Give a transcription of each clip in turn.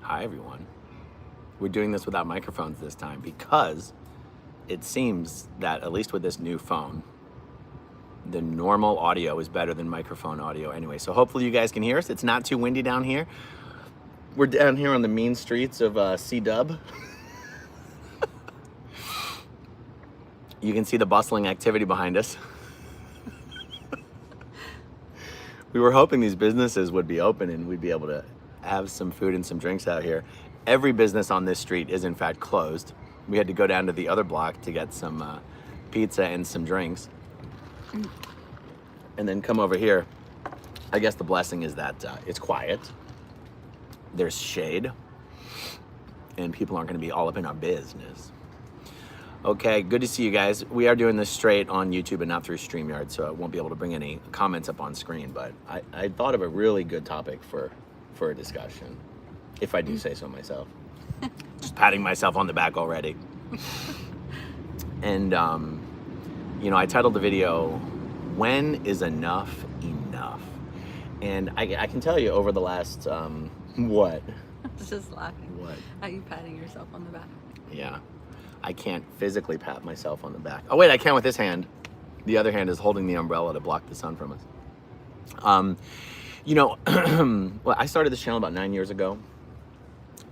Hi everyone. We're doing this without microphones this time because it seems that, at least with this new phone, the normal audio is better than microphone audio anyway. So hopefully you guys can hear us. It's not too windy down here. We're down here on the mean streets of C-Dub. You can see the bustling activity behind us. We were hoping these businesses would be open and we'd be able to have some food and some drinks out here. Every business on this street is in fact closed. We had to go down to the other block to get some pizza and some drinks. And then come over here. I guess the blessing is that it's quiet. There's shade. And people aren't going to be all up in our business. Okay, good to see you guys. We are doing this straight on YouTube and not through StreamYard, so I won't be able to bring any comments up on screen, but I thought of a really good topic for a discussion, if I do say so myself. Just patting myself on the back already. And, you know, I titled the video, When is Enough Enough? And I can tell you over the last, what? I was just laughing. What? At you patting yourself on the back. Yeah. I can't physically pat myself on the back. Oh wait, I can with this hand. The other hand is holding the umbrella to block the sun from us. You know, well, I started this channel about 9 years ago.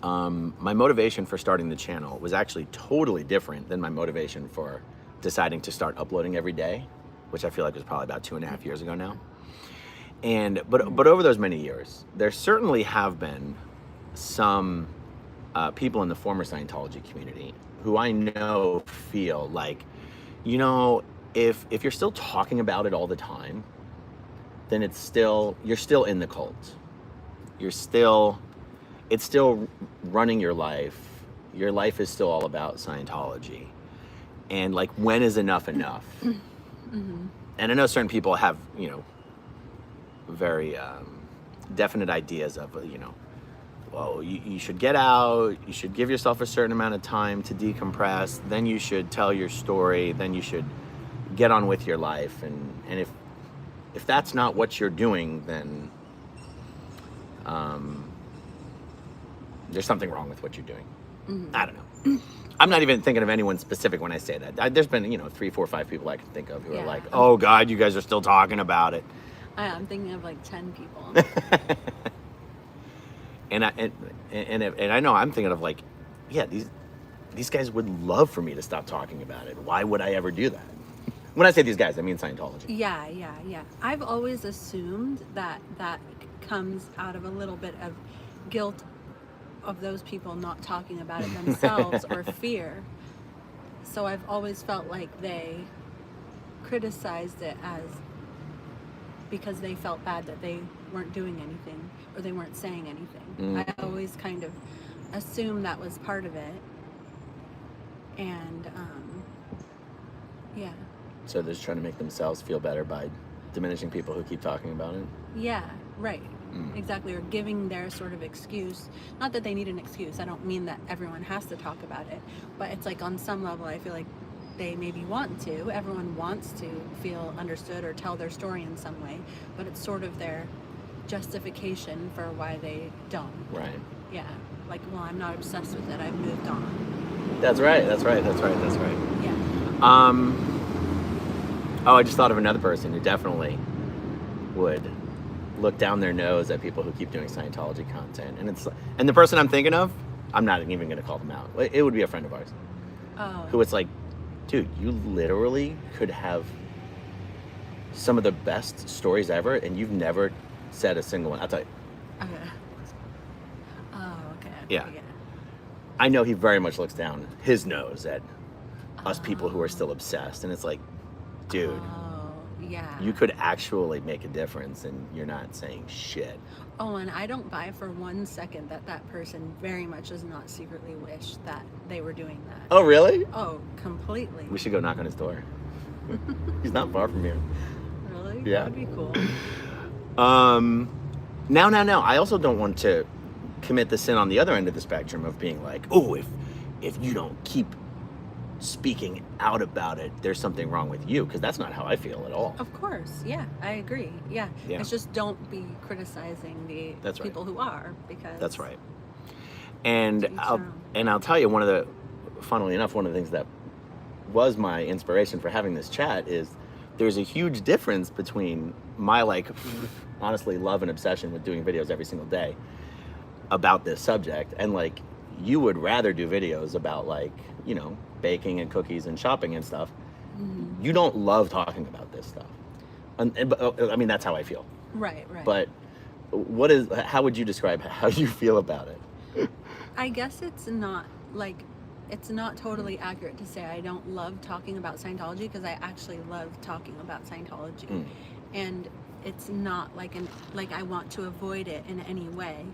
My motivation for starting the channel was actually totally different than my motivation for deciding to start uploading every day, which I feel like was probably about 2.5 years ago now. But over those many years, there certainly have been some people in the former Scientology community who I know feel like, you know, if you're still talking about it all the time, then you're still in the cult. It's still running your life. Your life is still all about Scientology. And like, when is enough enough? Mm-hmm. And I know certain people have, you know, very definite ideas of, you know, well, you should get out, you should give yourself a certain amount of time to decompress, then you should tell your story, then you should get on with your life. And if that's not what you're doing, then there's something wrong with what you're doing. Mm-hmm. I don't know. I'm not even thinking of anyone specific when I say that. There's been, you know, 3, 4, 5 people I can think of who are like, oh God, you guys are still talking about it. I'm thinking of like 10 people. And I know I'm thinking of like, yeah, these guys would love for me to stop talking about it. Why would I ever do that? When I say these guys, I mean Scientology. Yeah. I've always assumed that comes out of a little bit of guilt of those people not talking about it themselves or fear. So I've always felt like they criticized it as because they felt bad that they weren't doing anything or they weren't saying anything. Mm-hmm. I always kind of assumed that was part of it. And yeah. So they're just trying to make themselves feel better by diminishing people who keep talking about it? Yeah, right. Exactly. Or giving their sort of excuse. Not that they need an excuse. I don't mean that everyone has to talk about it. But it's like on some level I feel like they maybe want to. Everyone wants to feel understood or tell their story in some way. But it's sort of their justification for why they don't. Right. Yeah. Like, well, I'm not obsessed with it. I've moved on. That's right. Yeah. Oh, I just thought of another person who definitely would look down their nose at people who keep doing Scientology content. And the person I'm thinking of, I'm not even going to call them out. It would be a friend of ours. Oh. Who it's like, dude, you literally could have some of the best stories ever, and you've never said a single one. I'll tell you. Okay. Oh, okay. Yeah. I know he very much looks down his nose at us people who are still obsessed, and it's like, dude, yeah, you could actually make a difference, and you're not saying shit. Oh, and I don't buy for 1 second that person very much does not secretly wish that they were doing that. Oh, really? Oh, completely. We should go knock on his door. He's not far from here. Really? Yeah. That would be cool. Now. I also don't want to commit the sin on the other end of the spectrum of being like, oh, if you don't keep speaking out about it, there's something wrong with you, because that's not how I feel at all. Of course, yeah, I agree. Yeah. It's just don't be criticizing the people who are, because that's right. And I'll tell you, funnily enough, one of the things that was my inspiration for having this chat is there's a huge difference between my honestly love and obsession with doing videos every single day about this subject, and you would rather do videos about baking and cookies and shopping and stuff. Mm-hmm. You don't love talking about this stuff. I mean, that's how I feel. Right. But how would you describe how you feel about it? I guess it's not totally accurate to say I don't love talking about Scientology, because I actually love talking about Scientology. Mm. And it's not I want to avoid it in any way.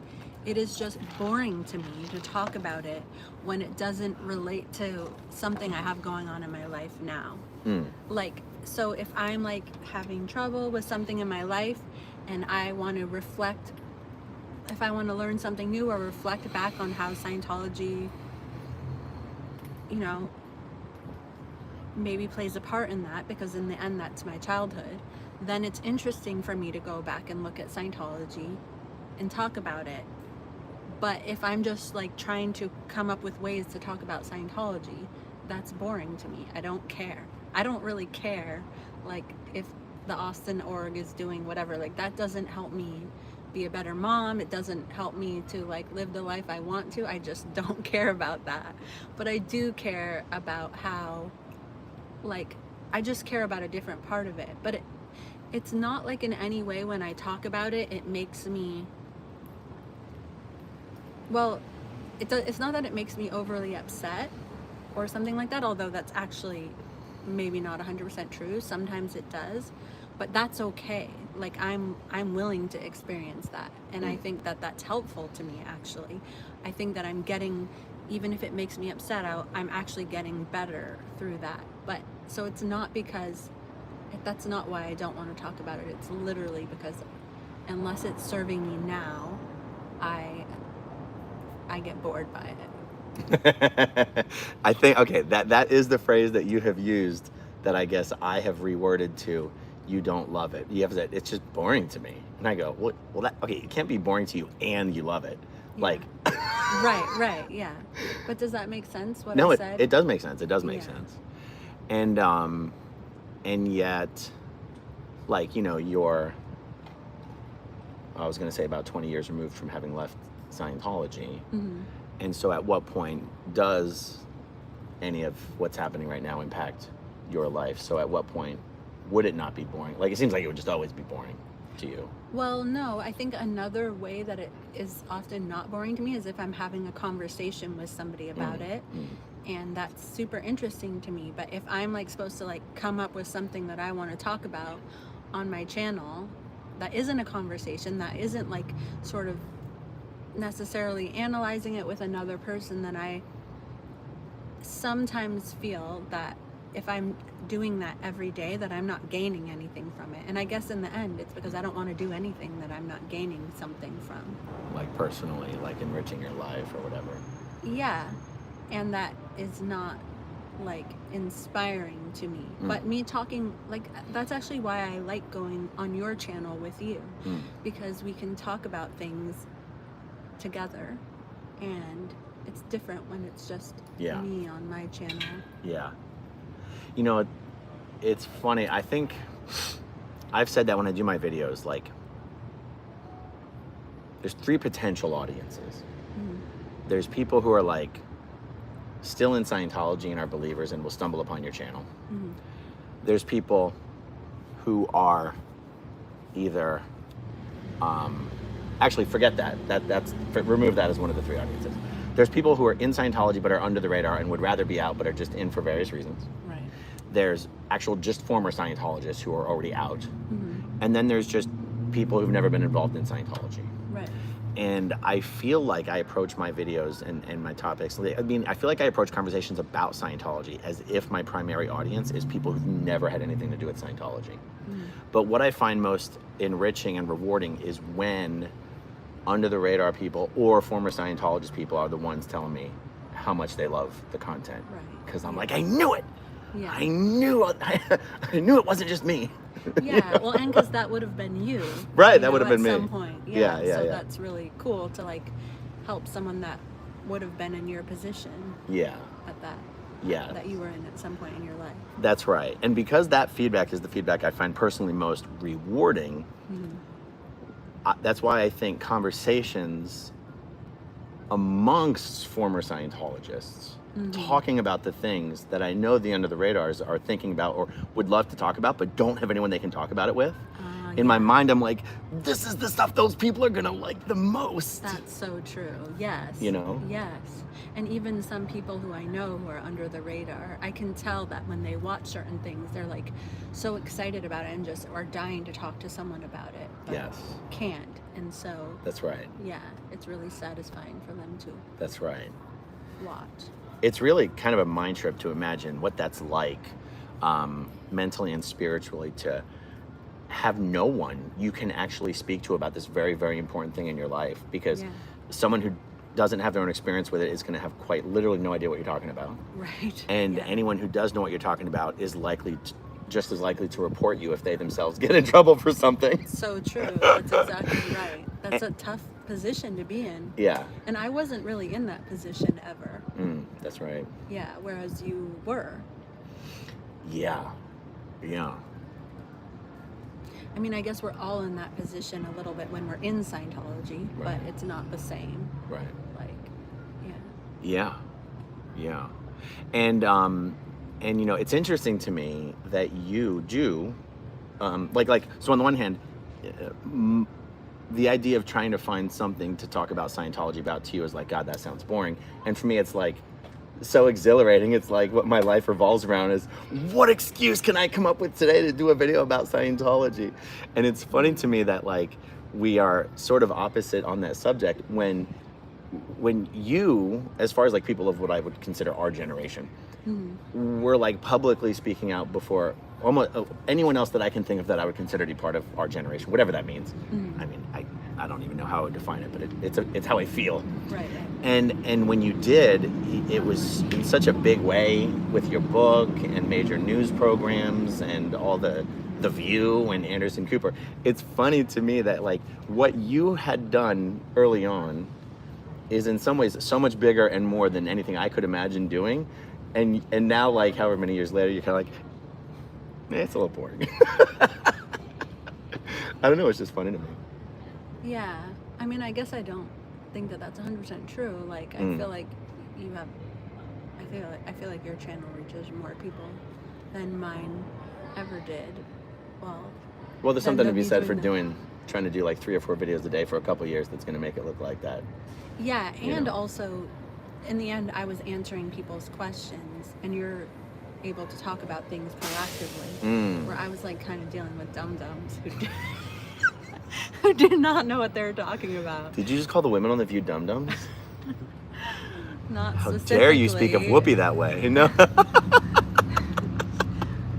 It is just boring to me to talk about it when it doesn't relate to something I have going on in my life now. Mm. So if I'm having trouble with something in my life and I want to reflect, if I want to learn something new or reflect back on how Scientology, maybe plays a part in that, because in the end that's my childhood, then it's interesting for me to go back and look at Scientology and talk about it. But if I'm just trying to come up with ways to talk about Scientology, that's boring to me. I don't care. I don't really care if the Austin org is doing whatever. That doesn't help me be a better mom. It doesn't help me to live the life I want to. I just don't care about that. But I do care about how I just care about a different part of it. But it's not in any way when I talk about it, it makes me, it's not that it makes me overly upset or something like that, although that's actually maybe not 100% true. Sometimes it does, but that's okay. I'm willing to experience that, and I think that that's helpful to me. Actually, I think that I'm getting, even if it makes me upset, I'm actually getting better through that. But so it's not because that's not why I don't want to talk about it. It's literally because unless it's serving me now, I get bored by it. I think, okay, that is the phrase that you have used that I guess I have reworded to, you don't love it. You have said, it's just boring to me. And I go, well, okay, it can't be boring to you and you love it. Yeah. Right, yeah. But does that make sense, what no, I said? it does make sense. It does make sense. And yet, you're, I was going to say about 20 years removed from having left Scientology. Mm-hmm. And so at what point does any of what's happening right now impact your life? So at what point would it not be boring? It seems like it would just always be boring to you. Well, no, I think another way that it is often not boring to me is if I'm having a conversation with somebody about it. Mm-hmm. And that's super interesting to me. But if I'm supposed to come up with something that I want to talk about on my channel, that isn't a conversation, that isn't sort of necessarily analyzing it with another person, then I sometimes feel that if I'm doing that every day, that I'm not gaining anything from it. And I guess in the end, it's because I don't want to do anything that I'm not gaining something from. Personally, enriching your life or whatever. Yeah. And that is not inspiring to me. But me talking, that's actually why I like going on your channel with you, because we can talk about things together, and it's different when it's just me on my channel. Yeah. It's funny. I think I've said that when I do my videos, there's three potential audiences. Mm-hmm. There's people who are still in Scientology and are believers and will stumble upon your channel. Mm-hmm. There's people who are either, actually forget that. Remove that as one of the three audiences. There's people who are in Scientology but are under the radar and would rather be out but are just in for various reasons. Right. There's actual just former Scientologists who are already out. Mm-hmm. And then there's just people who've never been involved in Scientology. Right. And I feel like I approach my videos and my topics, I feel like I approach conversations about Scientology as if my primary audience is people who've never had anything to do with Scientology. Mm-hmm. But what I find most enriching and rewarding is when under the radar people or former Scientologist people are the ones telling me how much they love the content. Right. Because I'm I knew it. Yeah. I knew it wasn't just me. Yeah, well, and because that would have been you. Right, that would have been me. At some point. Yeah, so that's really cool to help someone that would have been in your position Yeah. at that Yeah. that you were in at some point in your life. That's right. And because that feedback is the feedback I find personally most rewarding, that's why I think conversations amongst former Scientologists talking about the things that I know the under the radars are thinking about or would love to talk about, but don't have anyone they can talk about it with. In my mind, I'm like, this is the stuff those people are gonna like the most. That's so true. Yes. You know? Yes. And even some people who I know who are under the radar, I can tell that when they watch certain things, they're like so excited about it and just are dying to talk to someone about it. But Yes. can't. And so, That's right. yeah, it's really satisfying for them to That's right. watch. It's really kind of a mind trip to imagine what that's like mentally and spiritually to have no one you can actually speak to about this very, very important thing in your life, because someone who doesn't have their own experience with it is going to have quite literally no idea what you're talking about. Right. And anyone who does know what you're talking about is just as likely to report you if they themselves get in trouble for something. So true. That's exactly right. That's a tough position to be in. Yeah. And I wasn't really in that position ever. That's right. Yeah, whereas you were. Yeah. Yeah. I mean, I guess we're all in that position a little bit when we're in Scientology, but it's not the same. Right. Like, Yeah. Yeah. And you know, it's interesting to me that you do so on the one hand, the idea of trying to find something to talk about Scientology about to you is like, God, that sounds boring. And for me, it's like so exhilarating. It's like what my life revolves around is, what excuse can I come up with today to do a video about Scientology? And it's funny to me that like we are sort of opposite on that subject when you, as far as like people of what I would consider our generation, were like publicly speaking out before almost anyone else that I can think of that I would consider to be part of our generation, whatever that means. I mean, I don't even know how I would define it, but it's how I feel. Right. And when you did, it was in such a big way with your book and major news programs and all the View and Anderson Cooper. It's funny to me that like what you had done early on is in some ways so much bigger and more than anything I could imagine doing. And now, like however many years later, you're kind of like, it's a little boring. I don't know, it's just funny to me. Yeah. I mean, I guess I don't think that that's 100% true. Like, I feel like you have, I feel like your channel reaches more people than mine ever did. Well, there's something to be said for trying to do like 3 or 4 videos a day for a couple years that's going to make it look like that. Yeah, and also, in the end, I was answering people's questions, and you're able to talk about things proactively, where I was like kind of dealing with dum-dums who did not know what they were talking about. Did you just call the women on The View dum-dums? Not How specifically. dare you speak of Whoopi that way? No. I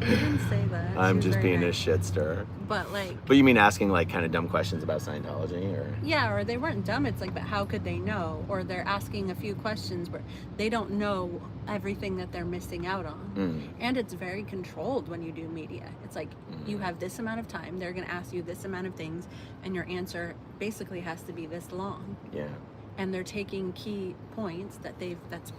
didn't say that. I'm She was just very being a nice. shit stirrer. But you mean asking like kind of dumb questions about Scientology, or? Yeah, or they weren't dumb. It's like, but how could they know? Or they're asking a few questions where they don't know everything that they're missing out on. And it's very controlled when you do media. It's like you have this amount of time. They're going to ask you this amount of things, and your answer basically has to be this long. Yeah. And they're taking key points that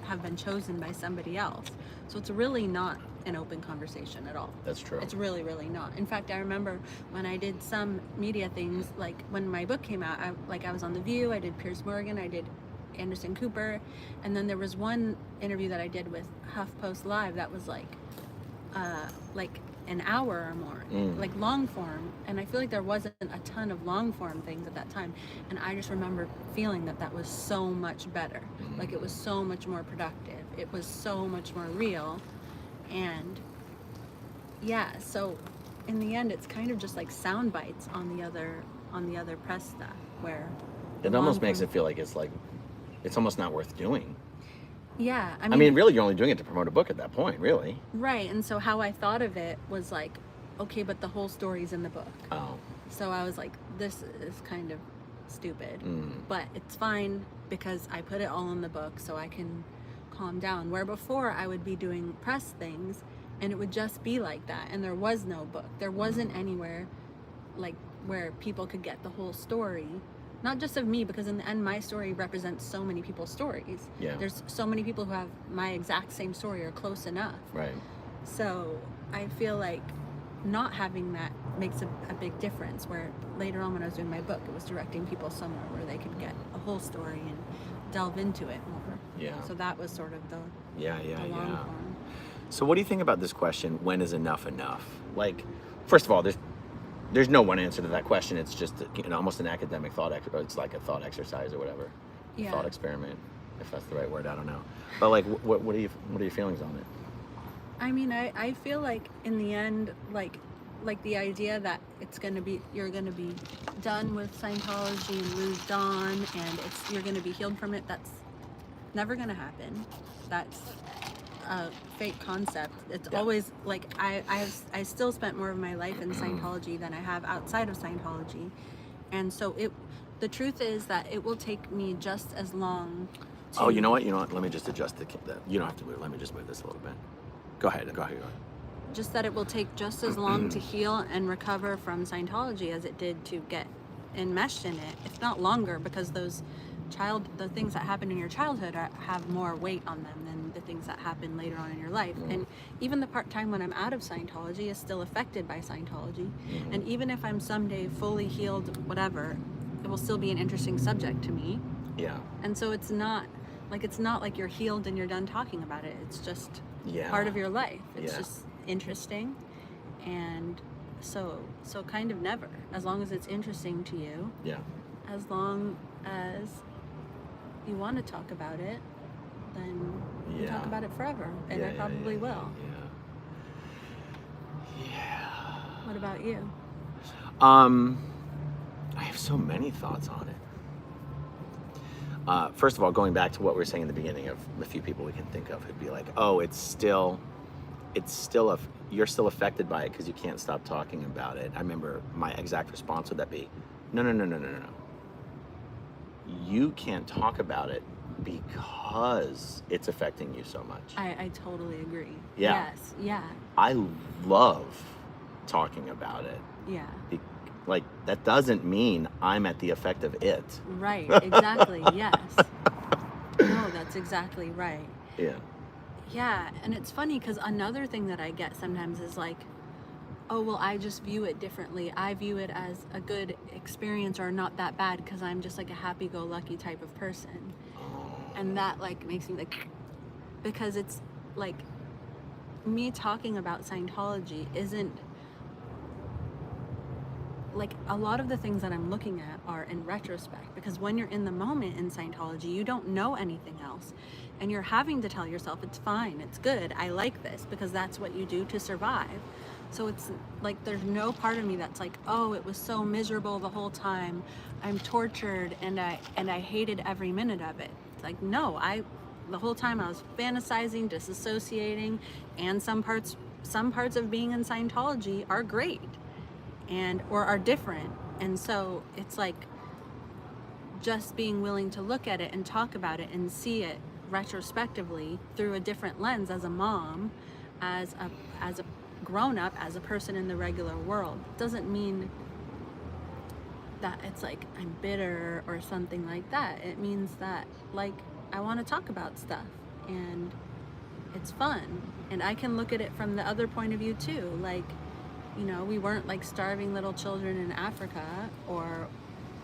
have been chosen by somebody else. So it's really not an open conversation at all. That's true. It's really, really not. In fact, I remember when I did some media things, like when my book came out, I was on The View, I did Piers Morgan, I did Anderson Cooper, and then there was one interview that I did with HuffPost Live that was like an hour or more, like long form. And I feel like there wasn't a ton of long form things at that time. And I just remember feeling that was so much better. Like it was so much more productive. It was so much more real. And yeah, so in the end, it's kind of just like sound bites on the other press stuff, where it almost makes it feel like it's almost not worth doing. Yeah, I mean, really, you're only doing it to promote a book at that point, really. Right, and so how I thought of it was like, okay, but the whole story's in the book. Oh. So I was like, this is kind of stupid, but it's fine because I put it all in the book so I can calm down. Where before I would be doing press things and it would just be like that, and there was no book. There wasn't anywhere like where people could get the whole story not just of me, because in the end my story represents so many people's stories. Yeah. There's so many people who have my exact same story or close enough. Right. So I feel like not having that makes a big difference, where later on when I was doing my book, it was directing people somewhere where they could get a whole story and delve into it more. Yeah. So that was sort of the long form. So what do you think about this question, when is enough enough? Like, first of all, there's no one answer to that question. It's just almost an academic thought or it's like a thought exercise or whatever. Yeah. Thought experiment, if that's the right word, I don't know. But like, what are your feelings on it? I mean, I feel like in the end, like the idea that you're gonna be done with Scientology and moved on, and you're gonna be healed from it, that's never gonna happen. That's a fake concept. It's always like I still spent more of my life in Scientology than I have outside of Scientology, and so the truth is that it will take me just as long. Oh, you know what? Let me just adjust the. You don't have to move. Let me just move this a little bit. Go ahead. Just that it will take just as long to heal and recover from Scientology as it did to get enmeshed in it, if not longer, because the things that happen in your childhood have more weight on them than the things that happen later on in your life. And even the part-time when I'm out of Scientology is still affected by Scientology. And even if I'm someday fully healed, whatever, it will still be an interesting subject to me. Yeah. And so it's not like you're healed and you're done talking about it. It's just part of your life. It's just interesting. And so kind of never, as long as it's interesting to you. Yeah. As long as you want to talk about it, then you talk about it forever. And I probably will. Yeah. What about you? I have so many thoughts on it. First of all, going back to what we were saying in the beginning of a few people we can think of who'd be like, oh, you're still affected by it because you can't stop talking about it. I remember my exact response would that be, no. You can't talk about it because it's affecting you so much. I totally agree. Yeah. Yes. Yeah. I love talking about it. Yeah. Like, that doesn't mean I'm at the effect of it. Right. Exactly. Yes. No, that's exactly right. Yeah. Yeah. And it's funny because another thing that I get sometimes is like, oh, well, I just view it differently. I view it as a good experience or not that bad because I'm just like a happy-go-lucky type of person. And that like makes me like, because it's like me talking about Scientology isn't like, a lot of the things that I'm looking at are in retrospect, because when you're in the moment in Scientology, you don't know anything else. And you're having to tell yourself, it's fine, it's good, I like this, because that's what you do to survive. So it's like, there's no part of me that's like, oh, it was so miserable the whole time, I'm tortured, and I hated every minute of it. It's like, no, the whole time I was fantasizing, disassociating, and some parts of being in Scientology are great. Or are different. And so it's like just being willing to look at it and talk about it and see it retrospectively through a different lens as a mom, as a grown-up, as a person in the regular world. Doesn't mean that it's like I'm bitter or something like that. It means that like I want to talk about stuff and it's fun, and I can look at it from the other point of view too. Like, you know, we weren't like starving little children in Africa or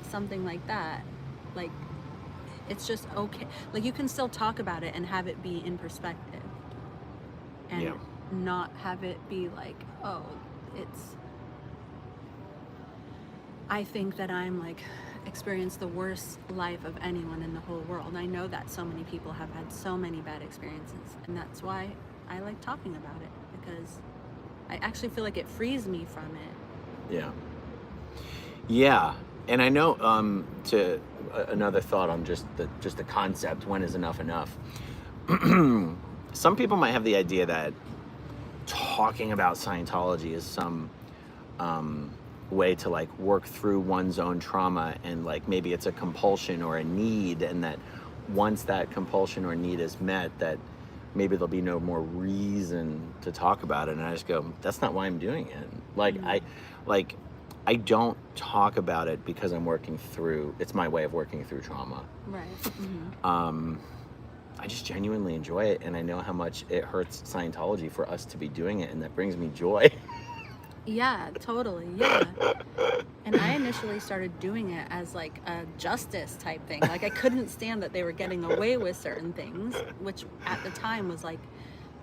something like that. Like, it's just okay. Like, you can still talk about it and have it be in perspective. And not have it be like, oh, I think that I'm like experienced the worst life of anyone in the whole world. I know that so many people have had so many bad experiences, and that's why I like talking about it, because I actually feel like it frees me from it. Yeah. And I know to another thought on just the concept, when is enough enough? Some people might have the idea that talking about Scientology is some way to like work through one's own trauma, and like maybe it's a compulsion or a need, and that once that compulsion or need is met, that maybe there'll be no more reason to talk about it. And I just go, that's not why I'm doing it. Like, I don't talk about it because I'm working through, it's my way of working through trauma. Right. Mm-hmm. I just genuinely enjoy it, and I know how much it hurts Scientology for us to be doing it, and that brings me joy. Yeah, totally. Yeah. And I initially started doing it as like a justice type thing. Like I couldn't stand that they were getting away with certain things, which at the time was like,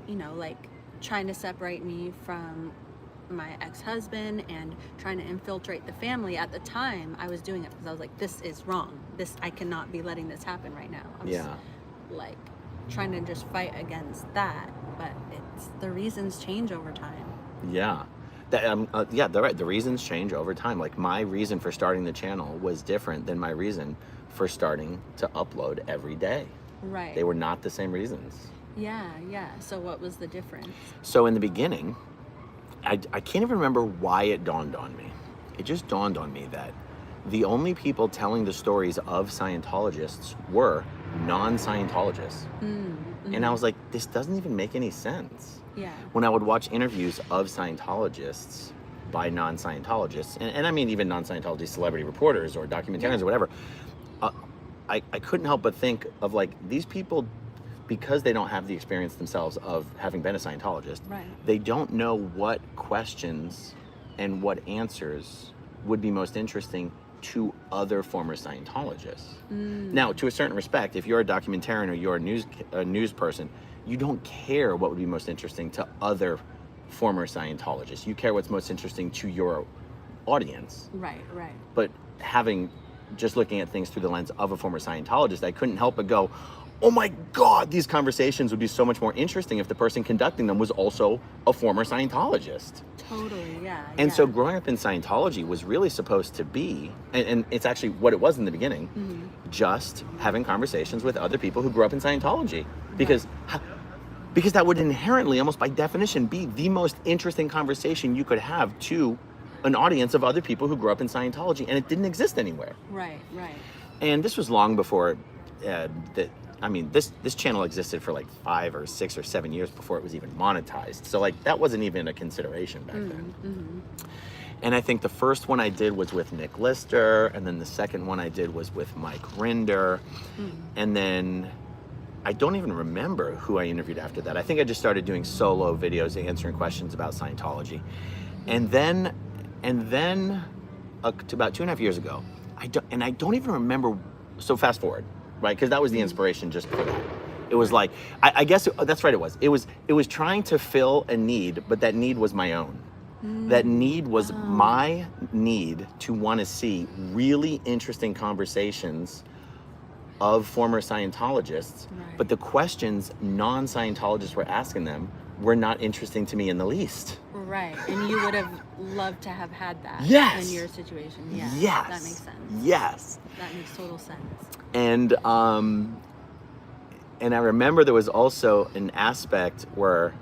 you know, like trying to separate me from my ex-husband and trying to infiltrate the family. At the time, I was doing it because I was like, this is wrong. I cannot be letting this happen right now. I was like trying to just fight against that, but the reasons change over time. Yeah. They're right. The reasons change over time. Like my reason for starting the channel was different than my reason for starting to upload every day. Right. They were not the same reasons. Yeah. So what was the difference? So in the beginning, I can't even remember why it dawned on me. It just dawned on me that the only people telling the stories of Scientologists were non-Scientologists. Mm-hmm. And I was like, this doesn't even make any sense. Yeah. When I would watch interviews of Scientologists by non-Scientologists, and I mean even non-Scientology celebrity reporters or documentarians or whatever, I couldn't help but think of like these people, because they don't have the experience themselves of having been a Scientologist, right. They don't know what questions and what answers would be most interesting to other former Scientologists. Now, to a certain respect, if you're a documentarian or you're a news person, you don't care what would be most interesting to other former Scientologists. You care what's most interesting to your audience. Right. But just looking at things through the lens of a former Scientologist, I couldn't help but go, oh my God, these conversations would be so much more interesting if the person conducting them was also a former Scientologist. Totally, yeah. And so growing up in Scientology was really supposed to be, and it's actually what it was in the beginning, just having conversations with other people who grew up in Scientology. Because that would inherently, almost by definition, be the most interesting conversation you could have to an audience of other people who grew up in Scientology, and it didn't exist anywhere. Right. And this was long before this channel existed for like 5 or 6 or 7 years before it was even monetized. So like that wasn't even a consideration back then. Mm-hmm. And I think the first one I did was with Nick Lister, and then the second one I did was with Mike Rinder. And then I don't even remember who I interviewed after that. I think I just started doing solo videos answering questions about Scientology. And then about 2.5 years ago, I don't even remember, so fast forward. Right, because that was the inspiration just for that. It was like, I guess that's right. It was trying to fill a need, but that need was my own. That need was my need to want to see really interesting conversations of former Scientologists, but the questions non-Scientologists were asking them were not interesting to me in the least. Right, and you would have loved to have had that in your situation. Yeah, yes. That makes sense. Yes. That makes total sense. And I remember there was also an aspect where,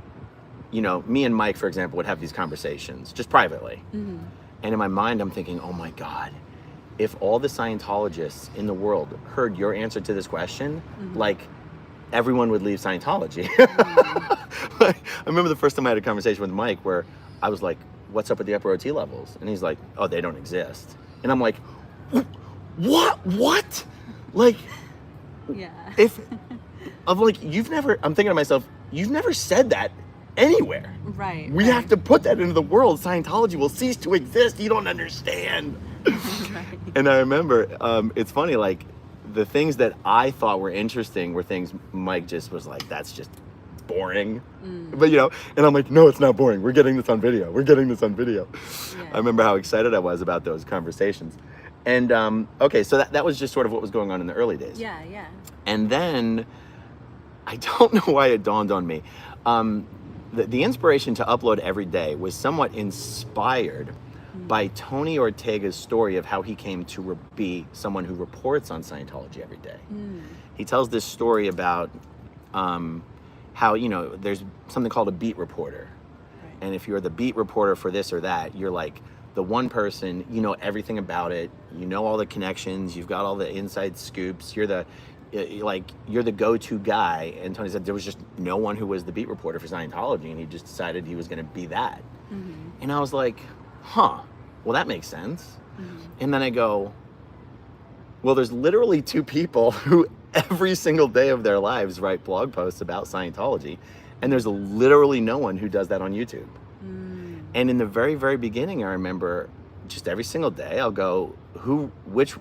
you know, me and Mike, for example, would have these conversations just privately. And in my mind, I'm thinking, oh my God, if all the Scientologists in the world heard your answer to this question, like everyone would leave Scientology. I remember the first time I had a conversation with Mike where I was like, what's up with the upper OT levels? And he's like, oh, they don't exist. And I'm like, what? Like, I'm thinking to myself, you've never said that anywhere. Right. We have to put that into the world. Scientology will cease to exist. You don't understand. Right. And I remember, it's funny, like, the things that I thought were interesting were things Mike just was like, that's just boring. But, you know, and I'm like, no, it's not boring. We're getting this on video. Yeah. I remember how excited I was about those conversations. And, okay, so that was just sort of what was going on in the early days. Yeah. And then, I don't know why it dawned on me. The inspiration to upload every day was somewhat inspired by Tony Ortega's story of how he came to be someone who reports on Scientology every day. He tells this story about how, you know, there's something called a beat reporter. Right. And if you're the beat reporter for this or that, you're like the one person, you know everything about it, you know all the connections, you've got all the inside scoops, you're the go-to guy. And Tony said there was just no one who was the beat reporter for Scientology, and he just decided he was going to be that. And I was like, huh, well, that makes sense. And then I go, well, there's literally 2 people who every single day of their lives write blog posts about Scientology, and there's literally no one who does that on YouTube. And in the very, very beginning, I remember just every single day I'll go, which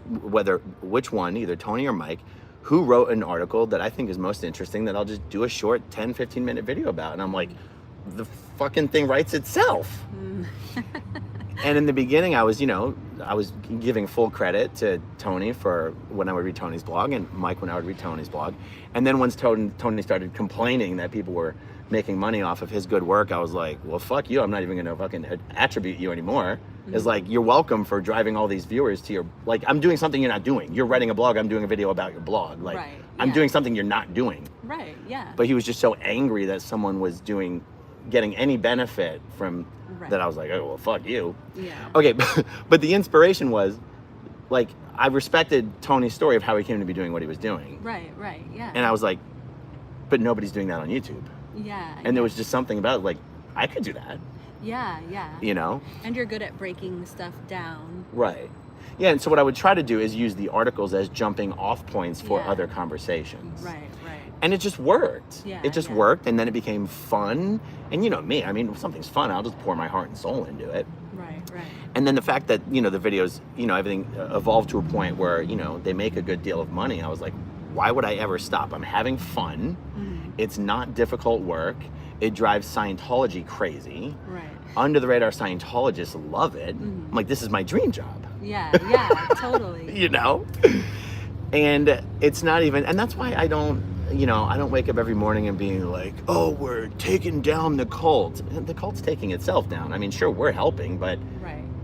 one, either Tony or Mike, who wrote an article that I think is most interesting that I'll just do a short 10, 15-minute video about. And I'm like, the fucking thing writes itself. And in the beginning, I was giving full credit to Tony for when I would read Tony's blog, and Mike when I would read Tony's blog. And then once Tony started complaining that people were making money off of his good work, I was like, well, fuck you. I'm not even gonna fucking attribute you anymore. It's like, you're welcome for driving all these viewers to your, like, I'm doing something you're not doing. You're writing a blog, I'm doing a video about your blog. Like, right, I'm doing something you're not doing. Right, yeah. But he was just so angry that someone was getting any benefit from that. I was like, oh, well, fuck you. Yeah. Okay, but the inspiration was, like, I respected Tony's story of how he came to be doing what he was doing. Right, yeah. And I was like, but nobody's doing that on YouTube. Yeah. And there was just something about it, like, I could do that. Yeah. You know? And you're good at breaking stuff down. Right. Yeah, and so what I would try to do is use the articles as jumping off points for other conversations. Right. And it just worked. Yeah, it just worked, and then it became fun. And you know me, I mean, if something's fun, I'll just pour my heart and soul into it. Right. And then the fact that, the videos, everything evolved to a point where, they make a good deal of money. I was like, why would I ever stop? I'm having fun. It's not difficult work. It drives Scientology crazy. Right. Under the radar Scientologists love it. I'm like, this is my dream job. Yeah, totally. And it's not even, and that's why I don't wake up every morning and being like, oh, we're taking down the cult. The cult's taking itself down. I mean, sure, we're helping, but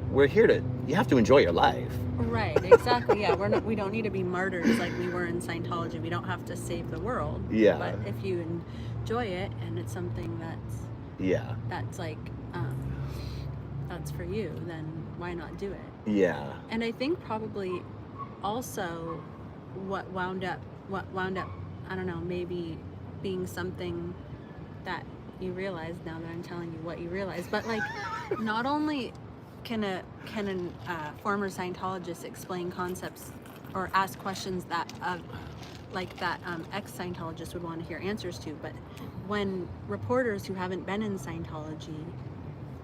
we're here you have to enjoy your life. Right, exactly. Yeah, we don't need to be martyrs like we were in Scientology. We don't have to save the world. Yeah. But if you enjoy it and it's something that's like, that's for you, then why not do it? Yeah. And I think probably also what wound up, I don't know, maybe being something that you realize now that I'm telling you what you realize, but like, not only can a former Scientologist explain concepts or ask questions that ex-Scientologists would want to hear answers to, but when reporters who haven't been in Scientology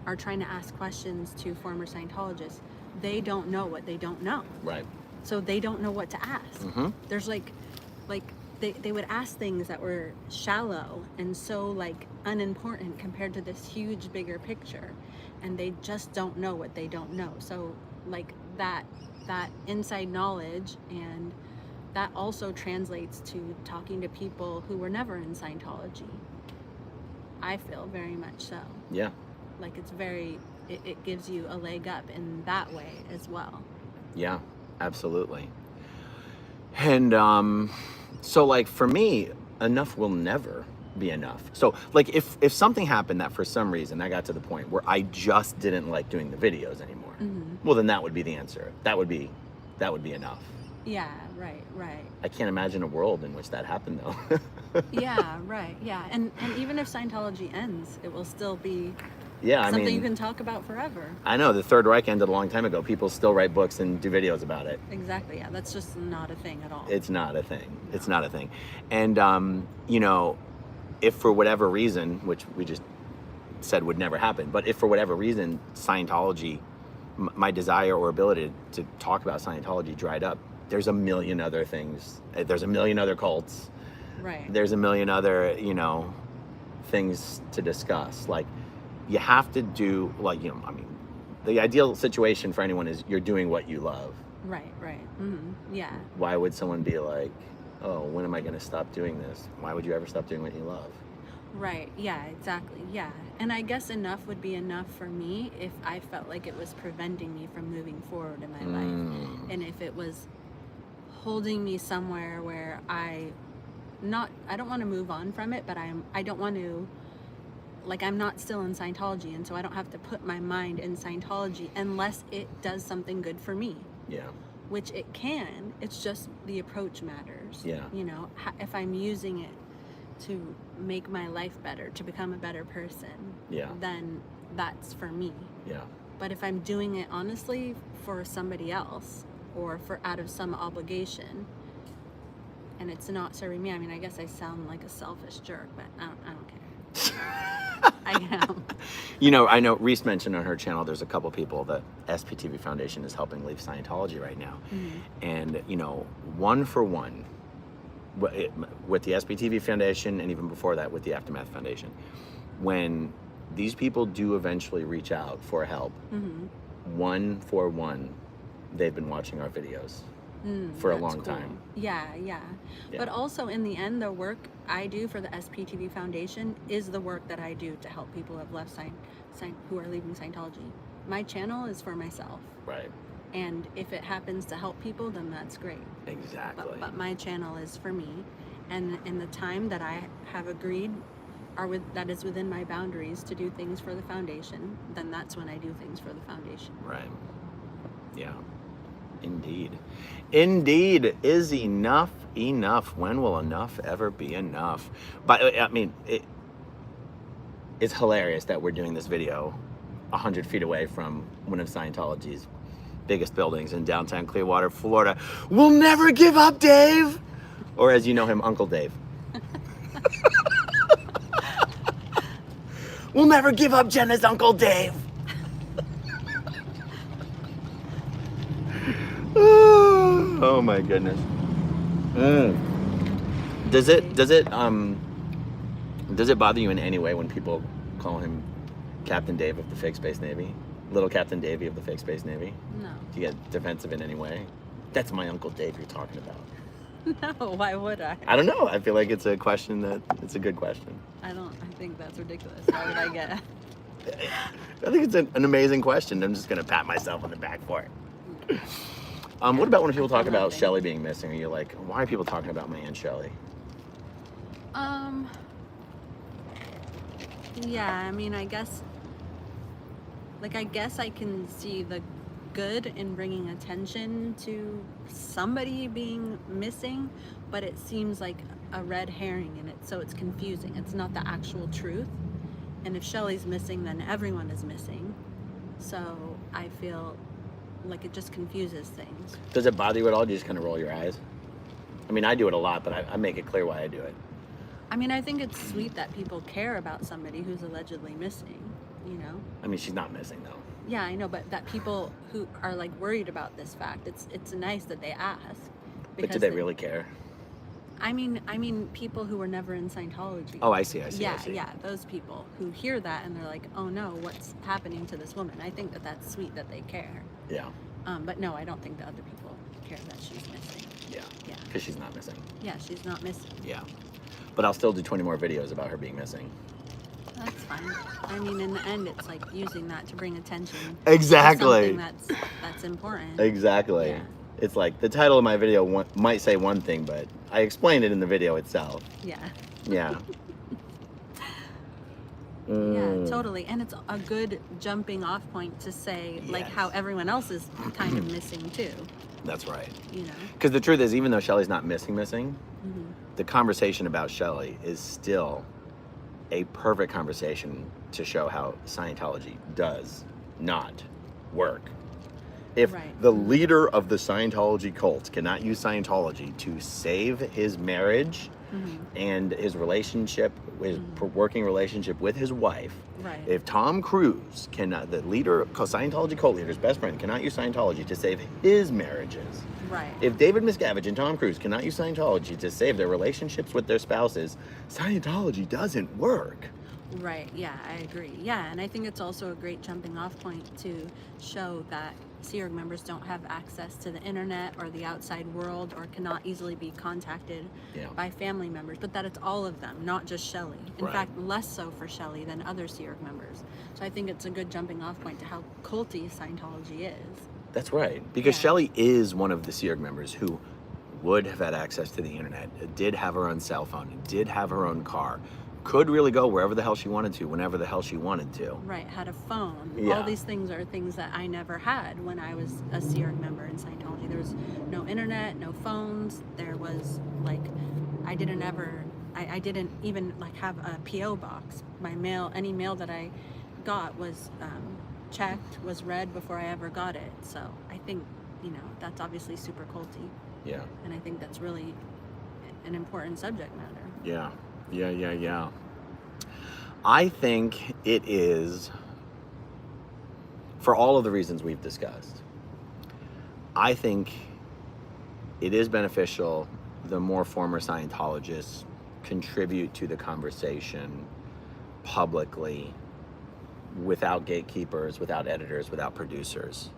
are trying to ask questions to former Scientologists, they don't know what they don't know. Right. So they don't know what to ask. There's like they would ask things that were shallow and so like unimportant compared to this huge bigger picture, and they just don't know what they don't know. So like that inside knowledge, and that also translates to talking to people who were never in Scientology. I feel very much so. Yeah. Like it gives you a leg up in that way as well. Yeah, absolutely. And so like for me, enough will never be enough. So like if something happened that for some reason I got to the point where I just didn't like doing the videos anymore, well then that would be the answer. That would be enough. Yeah, right. I can't imagine a world in which that happened though. Yeah, right. Yeah. And even if Scientology ends, it will still be something you can talk about forever. I know, the Third Reich ended a long time ago. People still write books and do videos about it. Exactly, yeah. That's just not a thing at all. It's not a thing. No. It's not a thing. And, if for whatever reason, which we just said would never happen, but if for whatever reason Scientology, my desire or ability to talk about Scientology dried up, there's a million other things. There's a million other cults. Right. There's a million other, things to discuss. Like, you have to do, the ideal situation for anyone is you're doing what you love. Right. Mm-hmm. Yeah. Why would someone be like, oh, when am I going to stop doing this? Why would you ever stop doing what you love? Right. Yeah, exactly. Yeah. And I guess enough would be enough for me if I felt like it was preventing me from moving forward in my life. And if it was holding me somewhere where I don't want to move on from it, but I don't want to, I'm not still in Scientology, and so I don't have to put my mind in Scientology unless it does something good for me. Yeah. Which it can. It's just the approach matters. Yeah. If I'm using it to make my life better, to become a better person, then that's for me. Yeah. But if I'm doing it honestly for somebody else or for out of some obligation, and it's not serving me, I mean, I guess I sound like a selfish jerk, but I don't care. I am. You know, I know Reese mentioned on her channel there's a couple people that SPTV Foundation is helping leave Scientology right now. And, you know, one for one, with the SPTV Foundation and even before that with the Aftermath Foundation, when these people do eventually reach out for help, one for one, they've been watching our videos for a long time. Yeah. But also in the end, the work I do for the SPTV Foundation is the work that I do to help people who have left who are leaving Scientology. My channel is for myself. Right. And if it happens to help people, then that's great. Exactly. But my channel is for me, and in the time that I have agreed that is within my boundaries to do things for the foundation, then that's when I do things for the foundation. Right. Yeah. Indeed. Is enough enough? When will enough ever be enough? But I mean, it's hilarious that we're doing this video 100 feet away from one of Scientology's biggest buildings in downtown Clearwater, Florida. We'll never give up, Dave! Or as you know him, Uncle Dave. We'll never give up Jenna's Uncle Dave. Oh my goodness. Does it bother you in any way when people call him Captain Dave of the Fake Space Navy? Little Captain Davy of the Fake Space Navy? No. Do you get defensive in any way? That's my Uncle Dave you're talking about. No, why would I? I don't know. I feel like it's a question it's a good question. I think that's ridiculous. Why would I get I think it's an amazing question. I'm just going to pat myself on the back for it. What about when people talk about Shelly being missing? Are you like, why are people talking about my Aunt Shelly? Yeah, I mean, I guess I can see the good in bringing attention to somebody being missing, but it seems like a red herring in it, so it's confusing. It's not the actual truth. And if Shelly's missing, then everyone is missing. So I feel like it just confuses things. Does it bother you at all? Do you just kind of roll your eyes? I mean, I do it a lot, but I make it clear why I do it. I mean, I think it's sweet that people care about somebody who's allegedly missing, you know? I mean, she's not missing, though. Yeah, I know, but that people who are like worried about this fact, it's nice that they ask. But do they really care? I mean, people who were never in Scientology. Oh, I see. Yeah, those people who hear that and they're like, oh no, what's happening to this woman? I think that that's sweet that they care. Yeah. But no, I don't think the other people care that she's missing. Yeah. Yeah. Because she's not missing. Yeah, she's not missing. Yeah. But I'll still do 20 more videos about her being missing. That's fine. I mean, in the end, it's like using that to bring attention. Exactly. To something that's important. Exactly. Yeah. It's like the title of my video might say one thing, but I explained it in the video itself. Yeah. Yeah. Yeah, totally. And it's a good jumping off point to say, like, how everyone else is kind of missing too. That's right. You know? Because the truth is, even though Shelly's not missing, the conversation about Shelly is still a perfect conversation to show how Scientology does not work. If the leader of the Scientology cult cannot use Scientology to save his marriage and his relationship, his working relationship with his wife, if Tom Cruise cannot, the leader, Scientology cult leader's best friend, cannot use Scientology to save his marriages, if David Miscavige and Tom Cruise cannot use Scientology to save their relationships with their spouses, Scientology doesn't work. Right, yeah, I agree. Yeah, and I think it's also a great jumping off point to show that Sea Org members don't have access to the internet or the outside world or cannot easily be contacted by family members, but that it's all of them, not just Shelly. In fact, less so for Shelly than other Sea Org members. So I think it's a good jumping off point to how culty Scientology is. That's right, because Shelly is one of the Sea Org members who would have had access to the internet, did have her own cell phone, did have her own car, could really go wherever the hell she wanted to, whenever the hell she wanted to. Right, had a phone. All these things are things that I never had when I was a Sea Org member in Scientology. There was no internet, no phones. There was like, I didn't even like have a P.O. box. My mail, any mail that I got was checked, was read before I ever got it. So I think, that's obviously super culty. Yeah. And I think that's really an important subject matter. Yeah. I think it is, for all of the reasons we've discussed, I think it is beneficial the more former Scientologists contribute to the conversation publicly, without gatekeepers, without editors, without producers.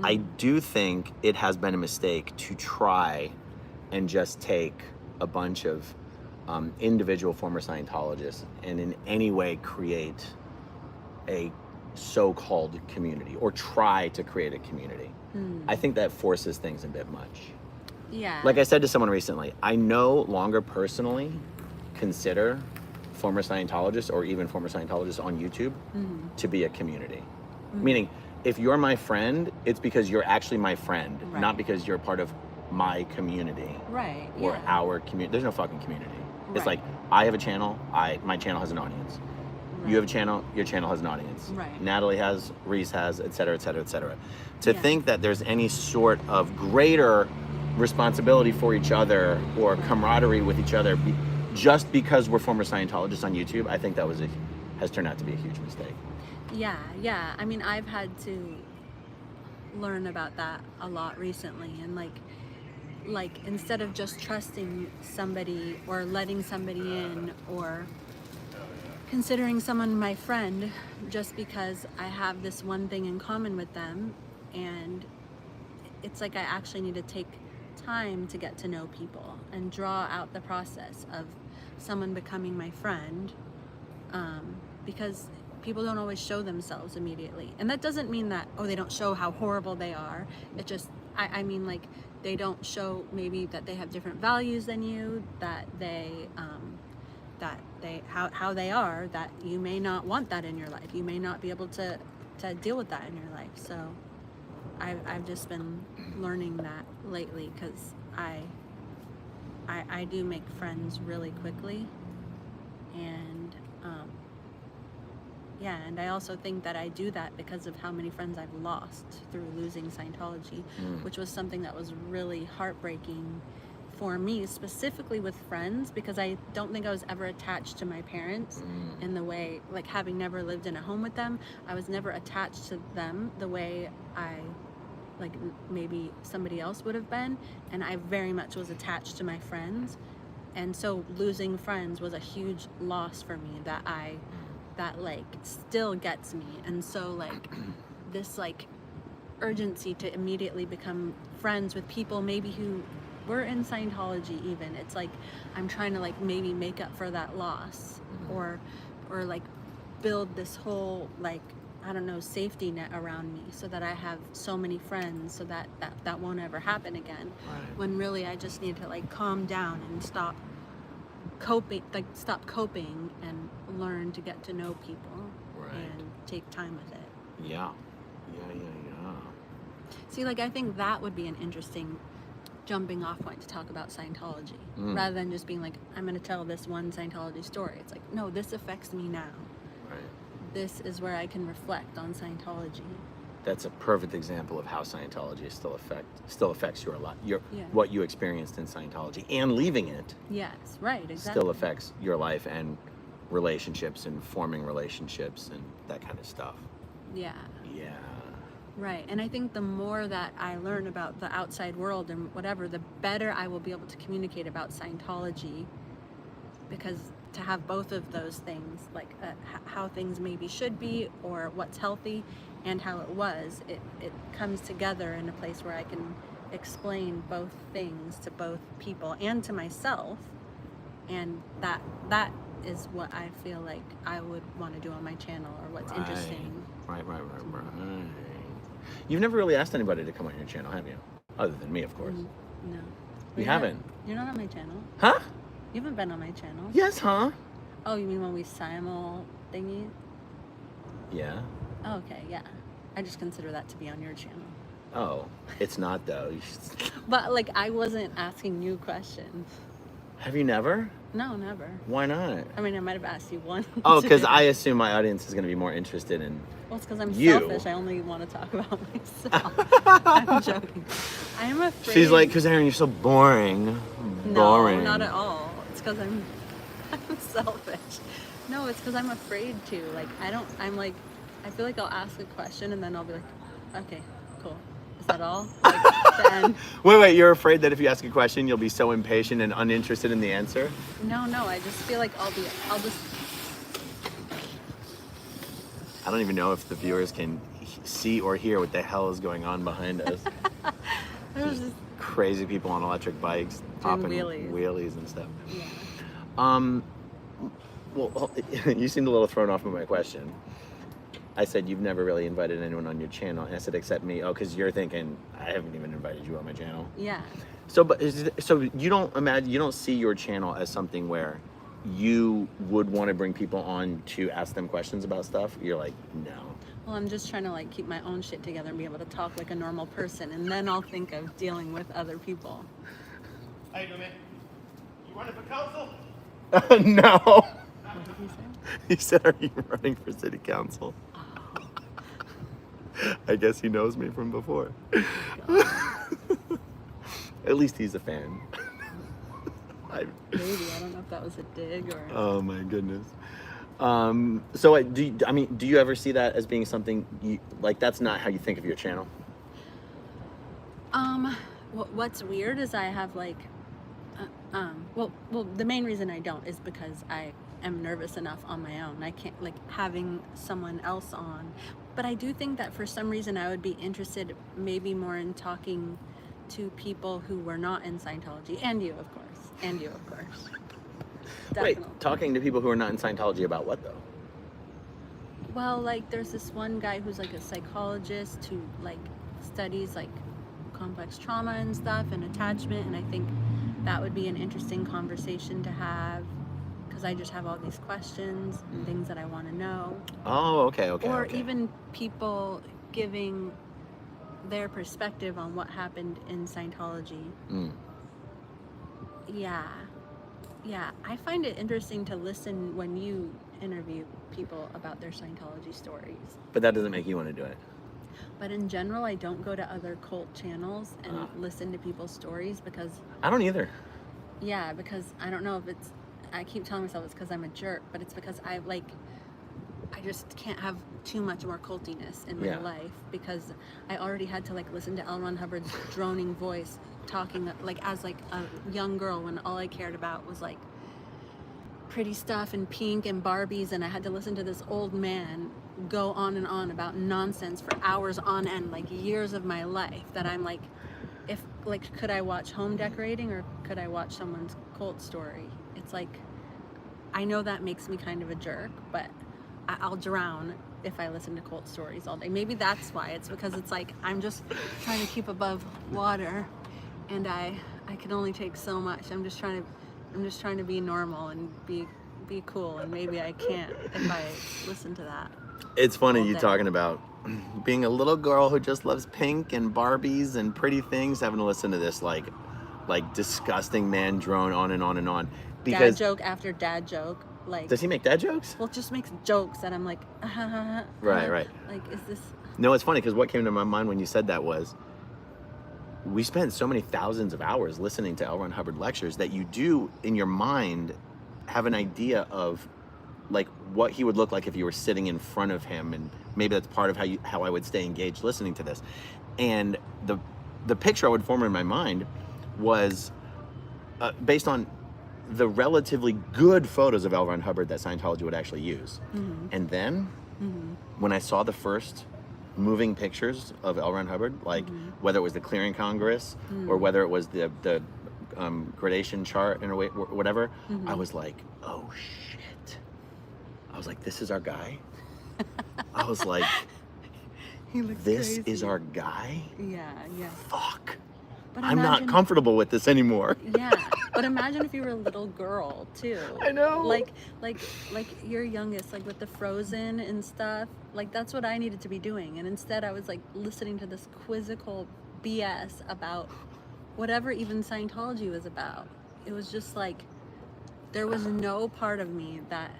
I do think it has been a mistake to try and just take a bunch of individual former Scientologists and in any way create a so-called community, or try to create a community. I think that forces things a bit much. Yeah. Like I said to someone recently, I no longer personally consider former Scientologists, or even former Scientologists on YouTube, to be a community. Meaning, if you're my friend, it's because you're actually my friend, Right. not because you're part of my community. Right. Or Yeah. our community. There's no fucking community. It's Right. like, I have a channel, my channel has an audience. Right. You have a channel, your channel has an audience. Right. Natalie has, Reese has, et cetera, et cetera, et cetera. To Yeah. think that there's any sort of greater responsibility for each other or camaraderie with each other just because we're former Scientologists on YouTube, I think that has turned out to be a huge mistake. Yeah. I mean, I've had to learn about that a lot recently, and like instead of just trusting somebody or letting somebody in or considering someone my friend just because I have this one thing in common with them, and it's like I actually need to take time to get to know people and draw out the process of someone becoming my friend, because people don't always show themselves immediately. And that doesn't mean that, they don't show how horrible they are. It just, I mean, like, they don't show maybe that they have different values than you, that how they are, that you may not want that in your life. You may not be able to deal with that in your life. So I've just been learning that lately, because I do make friends really quickly, and and I also think that I do that because of how many friends I've lost through losing Scientology, which was something that was really heartbreaking for me, specifically with friends, because I don't think I was ever attached to my parents in the way, like, having never lived in a home with them, I was never attached to them the way maybe somebody else would have been, and I very much was attached to my friends, and so losing friends was a huge loss for me that still gets me. And so this urgency to immediately become friends with people maybe who were in Scientology, even, it's like I'm trying to maybe make up for that loss, or build this whole I don't know, safety net around me, so that I have so many friends, so that won't ever happen again. Right. When really I just need to calm down and stop coping and learn to get to know people. Right. And take time with it. Yeah. See, I think that would be an interesting jumping off point to talk about Scientology, rather than just being I'm going to tell this one Scientology story. It's no, this affects me now. Right. This is where I can reflect on Scientology. That's a perfect example of how Scientology still affects your life, Yeah. what you experienced in Scientology, and leaving it Yes, right, exactly. still affects your life and relationships and forming relationships and that kind of stuff. Yeah. Yeah. Right, and I think the more that I learn about the outside world and whatever, the better I will be able to communicate about Scientology, because to have both of those things, how things maybe should be or what's healthy and how it was, it comes together in a place where I can explain both things to both people and to myself, and that is what I feel like I would want to do on my channel, or what's interesting. Right. You've never really asked anybody to come on your channel, have you? Other than me, of course. No. You haven't? You're not on my channel. Huh? You haven't been on my channel. Yes, huh? Oh, you mean when we simul thingy? Yeah. Oh, okay, yeah. I just consider that to be on your channel. Oh, it's not though. You should... But I wasn't asking you questions. Have you never? No, never. Why not? I mean, I might have asked you one. Oh, because I assume my audience is going to be more interested in Well, it's because I'm you. selfish. I only want to talk about myself. I'm joking. I am afraid. She's like, because Aaron, you're so boring. Boring. No, not at all. It's because I'm selfish. No, it's because I'm afraid to. Like, I feel like I'll ask a question and then I'll be like, okay, cool. Is that all? Like, then. Wait, you're afraid that if you ask a question, you'll be so impatient and uninterested in the answer? No, I just feel like I'll just. I don't even know if the viewers can see or hear what the hell is going on behind us. There's just Crazy people on electric bikes popping wheelies and stuff. Yeah. Well, you seemed a little thrown off by my question. I said you've never really invited anyone on your channel, and I said except me. Oh, because you're thinking I haven't even invited you on my channel. Yeah. So you don't see your channel as something where you would want to bring people on to ask them questions about stuff? You're like, no. Well, I'm just trying to like keep my own shit together and be able to talk like a normal person, and then I'll think of dealing with other people. How you doing, man? You running for council? No. What did he say? He said, "Are you running for city council?" I guess he knows me from before. At least he's a fan. Maybe. I don't know if that was a dig or. Oh my goodness. So do you ever see that as being something like that's not how you think of your channel? What's weird is I have like, well, the main reason I don't is because I am nervous enough on my own. I can't like having someone else on, but I do think that for some reason I would be interested maybe more in talking to people who were not in Scientology, and you of course. Definitely. Wait, talking to people who are not in Scientology about what though? Well, like there's this one guy who's like a psychologist who like studies like complex trauma and stuff and attachment, and I think that would be an interesting conversation to have because I just have all these questions and things that I want to know. Oh, okay. Or even people giving their perspective on what happened in Scientology. Yeah, I find it interesting to listen when you interview people about their Scientology stories. But that doesn't make you want to do it. But in general, I don't go to other cult channels and listen to people's stories because... I don't either. Yeah, because I don't know if it's... I keep telling myself it's because I'm a jerk, but it's because I just can't have too much more cultiness in my life because I already had to like listen to L. Ron Hubbard's droning voice talking like as like a young girl when all I cared about was like pretty stuff and pink and Barbies, and I had to listen to this old man go on and on about nonsense for hours on end, like years of my life, that I'm like, if like, could I watch home decorating or could I watch someone's cult story? It's like, I know that makes me kind of a jerk, but I'll drown if I listen to cult stories all day. Maybe that's why. It's because it's like I'm just trying to keep above water, and I can only take so much. I'm just trying to be normal and be cool, and maybe I can't if I listen to that. It's funny you talking about being a little girl who just loves pink and Barbies and pretty things, having to listen to this like disgusting man drone on and on and on. Because dad joke after dad joke. Like, does he make dad jokes? Well, it just makes jokes that I'm like, right. Like, is this? No, it's funny because what came to my mind when you said that was we spent so many thousands of hours listening to L. Ron Hubbard lectures that you do in your mind have an idea of like what he would look like if you were sitting in front of him, and maybe that's part of how I would stay engaged listening to this. And the picture I would form in my mind was based on the relatively good photos of L. Ron Hubbard that Scientology would actually use. Mm-hmm. And then when I saw the first moving pictures of L. Ron Hubbard, like whether it was the Clearing Congress or whether it was the gradation chart in a way, whatever, I was like, oh shit. I was like, this is our guy. I was like, he looks this crazy. is our guy? Yeah. Fuck. But I'm not comfortable with this anymore. Yeah, but imagine if you were a little girl too. I know. Like your youngest, like with the Frozen and stuff. Like that's what I needed to be doing, and instead I was like listening to this quizzical BS about whatever even Scientology was about. It was just like There was no part of me that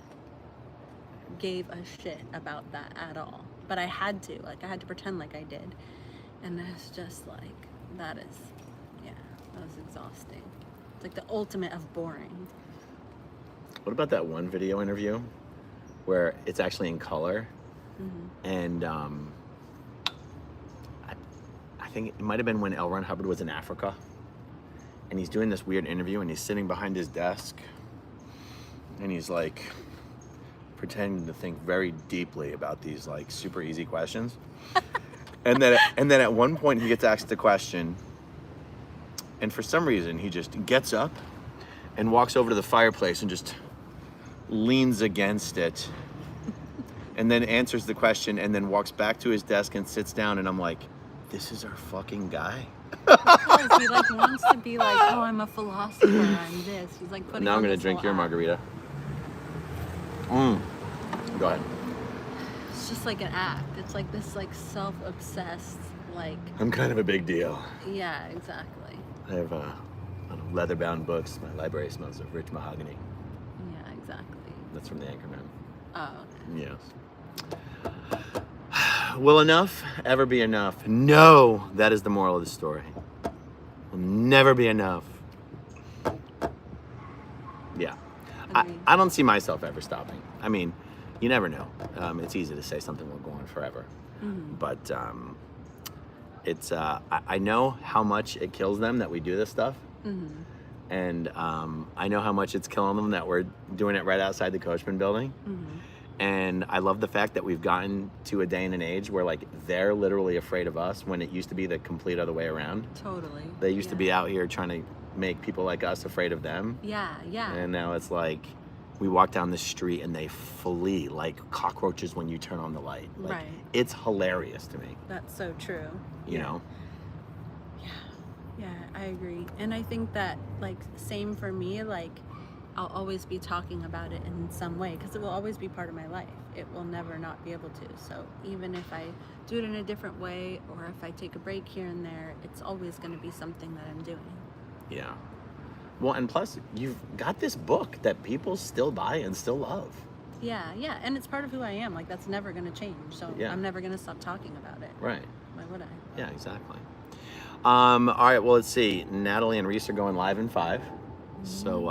gave a shit about that at all. But I had to. Like, I had to pretend like I did. And it's just like, that was exhausting. It's like the ultimate of boring. What about that one video interview where it's actually in color? And I think it might have been when L. Ron Hubbard was in Africa. And he's doing this weird interview and he's sitting behind his desk. And he's like pretending to think very deeply about these like super easy questions. and then at one point he gets asked a question. And for some reason he just gets up and walks over to the fireplace and just leans against it. And then answers the question and then walks back to his desk and sits down, and I'm like, this is our fucking guy. Because he like wants to be like, oh, I'm a philosopher, I'm this. He's like putting Now I'm on gonna this drink whole your act. margarita. Go ahead. It's just like an act. It's like this like self-obsessed like, I'm kind of a big deal. yeah, exactly. I have leather-bound books. My library smells of rich mahogany. Yeah, exactly. That's from the Anchorman. Oh, okay. Yes. Will enough ever be enough? No, that is the moral of the story. Will never be enough. Yeah. Agreed. I don't see myself ever stopping. I mean, you never know. It's easy to say something will go on forever. But it's I know how much it kills them that we do this stuff. And I know how much it's killing them that we're doing it right outside the Coachman building. And I love the fact that we've gotten to a day and an age where like they're literally afraid of us when it used to be the complete other way around. Totally. They used to be out here trying to make people like us afraid of them. Yeah, yeah. And now it's like we walk down the street and they flee like cockroaches when you turn on the light. Like, Right. It's hilarious to me. That's so true. You know? Yeah, I agree. And I think that, like, same for me, like, I'll always be talking about it in some way because it will always be part of my life. It will never not be able to. So even if I do it in a different way or if I take a break here and there, it's always going to be something that I'm doing. Yeah. Well, and plus, you've got this book that people still buy and still love. Yeah, yeah. And it's part of who I am. Like, that's never going to change. So Yeah. I'm never going to stop talking about it. Right. Why would I? Yeah, exactly. All right, well, let's see. Natalie and Reese are going live in 5. So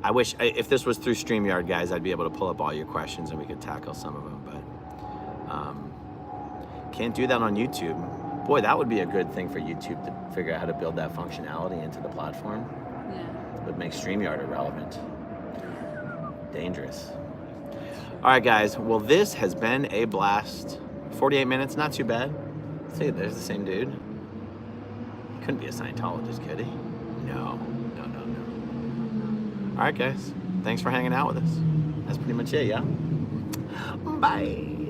I wish, if this was through StreamYard, guys, I'd be able to pull up all your questions and we could tackle some of them. But can't do that on YouTube. Boy, that would be a good thing for YouTube to figure out how to build that functionality into the platform. Yeah. Would make StreamYard irrelevant. Dangerous. All right, guys. Well, this has been a blast. 48 minutes, not too bad. See, there's the same dude. He couldn't be a Scientologist, could he? No. All right, guys. Thanks for hanging out with us. That's pretty much it, yeah? Bye.